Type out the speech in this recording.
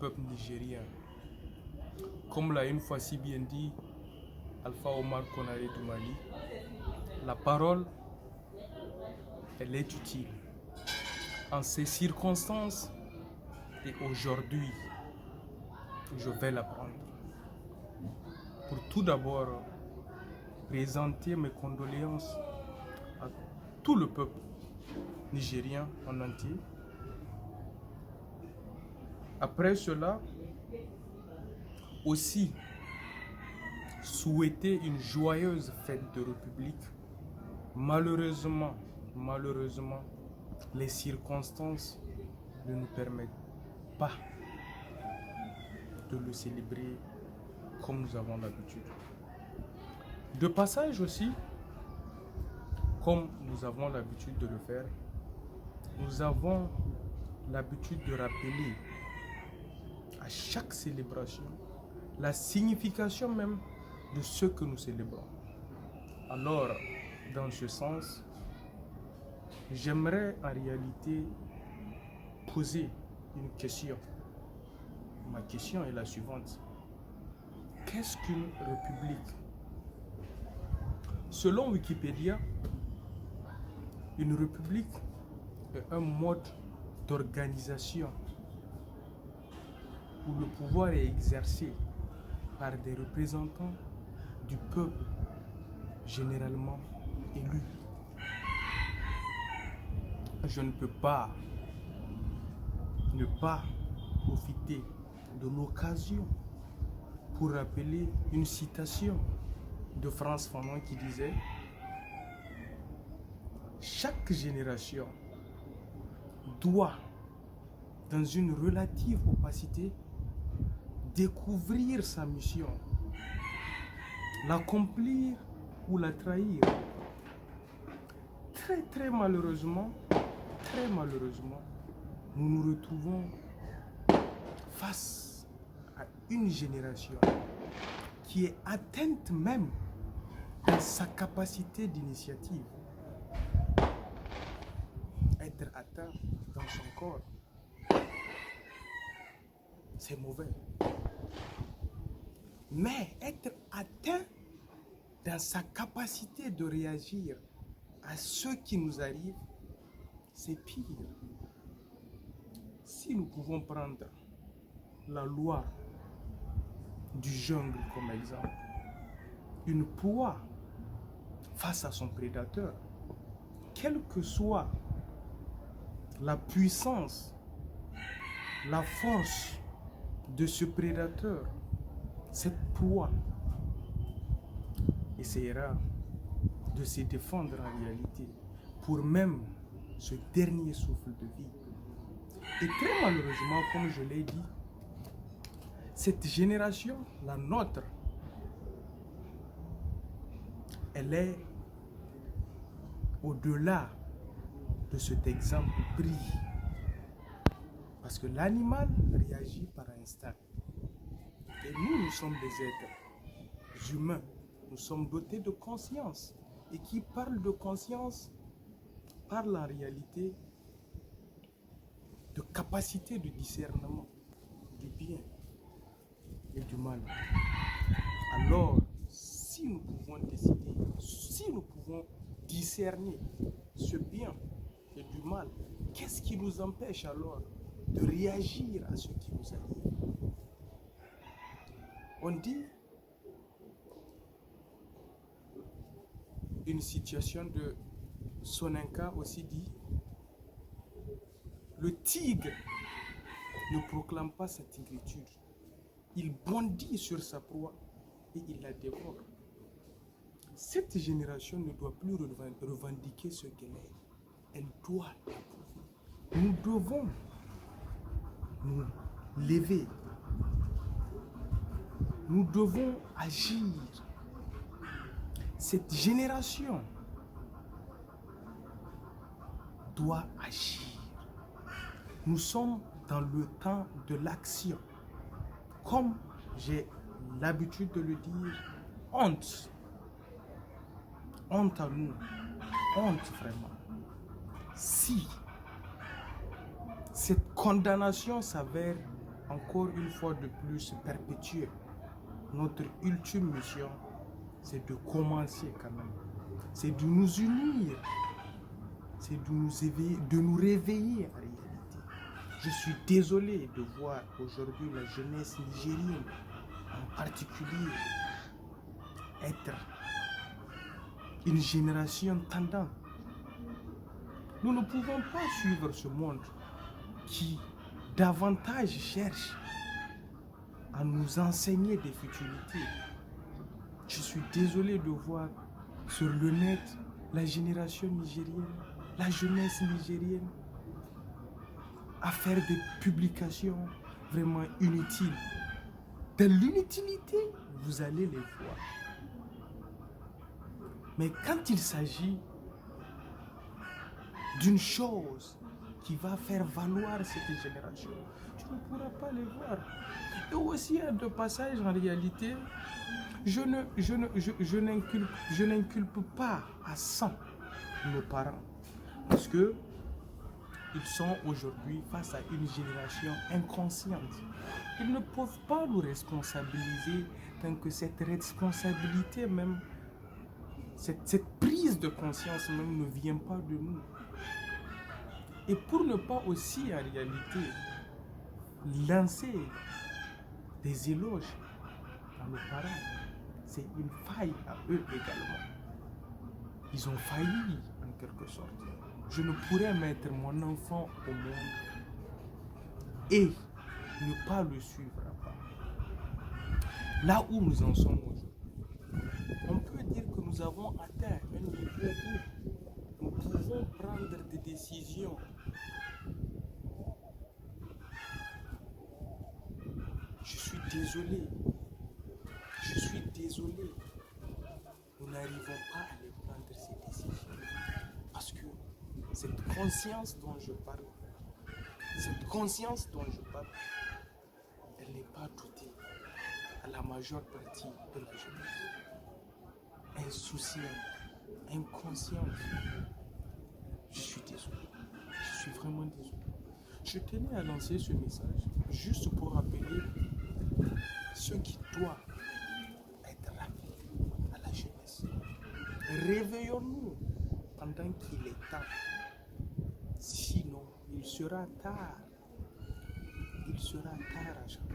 peuple nigérien. Comme l'a une fois si bien dit Alpha Omar Konaré du Mali, la parole, elle est utile. En ces circonstances et aujourd'hui, je vais la prendre. Pour tout d'abord présenter mes condoléances à tout le peuple nigérien en entier. Après cela, aussi souhaiter une joyeuse fête de République. Malheureusement, les circonstances ne nous permettent pas de le célébrer comme nous avons l'habitude. De passage aussi, comme nous avons l'habitude de le faire, nous avons l'habitude de rappeler à chaque célébration la signification même de ce que nous célébrons. Alors, dans ce sens, j'aimerais en réalité poser une question. Ma question est la suivante. Qu'est-ce qu'une république? Selon Wikipédia, une république est un mode d'organisation où le pouvoir est exercé par des représentants du peuple, généralement élus. Je ne peux pas ne pas profiter de l'occasion pour rappeler une citation de Frantz Fanon qui disait « Chaque génération doit, dans une relative opacité, découvrir sa mission, l'accomplir ou la trahir. » Très malheureusement, nous nous retrouvons face à une génération qui est atteinte même de sa capacité d'initiative. Être atteint dans son corps, c'est mauvais. Mais être atteint dans sa capacité de réagir à ce qui nous arrive, c'est pire. Si nous pouvons prendre la loi du jungle comme exemple, une proie face à son prédateur, quelle que soit la puissance, la force de ce prédateur, cette proie essaiera de se défendre en réalité pour même ce dernier souffle de vie. Et très malheureusement, comme je l'ai dit, cette génération, la nôtre, elle est au-delà de cet exemple pris. Parce que l'animal réagit par instinct. Et nous sommes des êtres humains. Nous sommes dotés de conscience. Et qui parle de conscience, parle en réalité de capacité de discernement du bien et du mal. Alors, si nous pouvons décider, si nous pouvons discerner ce bien et du mal, qu'est-ce qui nous empêche alors de réagir à ce qui nous arrive? On dit une situation de Soninka aussi dit: le tigre ne proclame pas sa tigritude. Il bondit sur sa proie et il la dévore. Cette génération ne doit plus revendiquer ce qu'elle est. Elle doit l'approuver. Nous devons nous lever. Nous devons agir. Cette génération doit agir. Nous sommes dans le temps de l'action. Comme j'ai l'habitude de le dire, honte. Honte à nous. Honte vraiment. Si cette condamnation s'avère encore une fois de plus perpétuer notre ultime mission, c'est de commencer quand même. C'est de nous unir. C'est de nous éveiller, de nous réveiller en réalité. Je suis désolé de voir aujourd'hui la jeunesse nigérienne en particulier être une génération tendance. Nous ne pouvons pas suivre ce monde qui davantage cherche à nous enseigner des futilités. Je suis désolé de voir sur le net la génération nigérienne, la jeunesse nigérienne à faire des publications vraiment inutiles. De l'inutilité, vous allez les voir. Mais quand il s'agit d'une chose qui va faire valoir cette génération, tu ne pourras pas les voir. Et aussi, de passage, en réalité, je n'inculpe pas à 100 nos parents. Parce que ils sont aujourd'hui face à une génération inconsciente. Ils ne peuvent pas nous responsabiliser tant que cette responsabilité même, cette prise de conscience même ne vient pas de nous. Et pour ne pas aussi en réalité lancer des éloges à nos parents, c'est une faille à eux également. Ils ont failli en quelque sorte. Je ne pourrais mettre mon enfant au monde et ne pas le suivre à part. Là où nous en sommes aujourd'hui, on peut dire que nous avons atteint un niveau où nous pouvons prendre des décisions Je suis désolé. Nous n'arrivons pas à les prendre ces décisions. Parce que cette conscience dont je parle, elle n'est pas doutée à la majeure partie de la jeunesse. Insouciante, inconsciente. Je suis désolé. Je suis vraiment désolé. Je tenais à lancer ce message juste pour rappeler ce qui doit être rappelé à la jeunesse. Réveillons-nous pendant qu'il est temps. Sinon, il sera tard. Il sera tard à jamais.